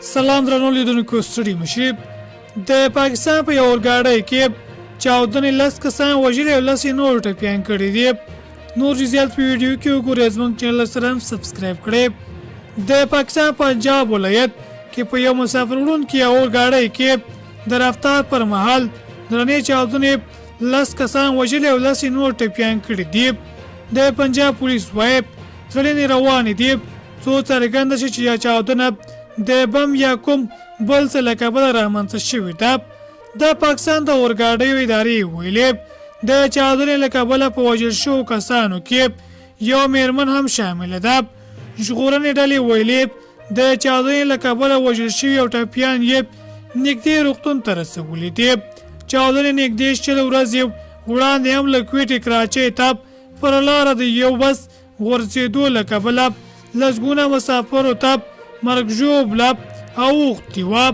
سلام درنو لیدونکو ستړي مشي د پاکستان په یو اورګاډي کې چاودنې 10 کسان وژلي او 10 نور ټپیان کړي دي. نور جزئیات په ویډیو کې وګورئ. زموږ چینل سره سبسکرایب کړئ. د پاکستان پنجاب ولایت کې په یو مسافر وړونکي اورګاډي کې د رفتار پر مهال درنې چاودنې 10 کسان وژلي او 10 نور ټپیان کړي دي. د پنجاب پولیس وايي څېړنې روانې دي څو څرګنده شي چې چاودنه د بم یا کوم بل څه له کبله رامنځته شوې ده. د پاکستان د اورګاډیو ادارې ویلې د چاودنې له کبله په وژل شوو کسانو کې یو میرمن هم شامله ده. ژغورنې ډلې ویلې د چاودنې له کبله وژل شوي او ټپیان یې نږدې روغتون ته رسولي دي. چاودنې نږدې شلو ورځې وړاندې هم له کویټې کراچۍ ته پر لاره د یو بس غورځېدو له کبله لسګونه مسافرو ته مرګ ژوبله اوښتې وه.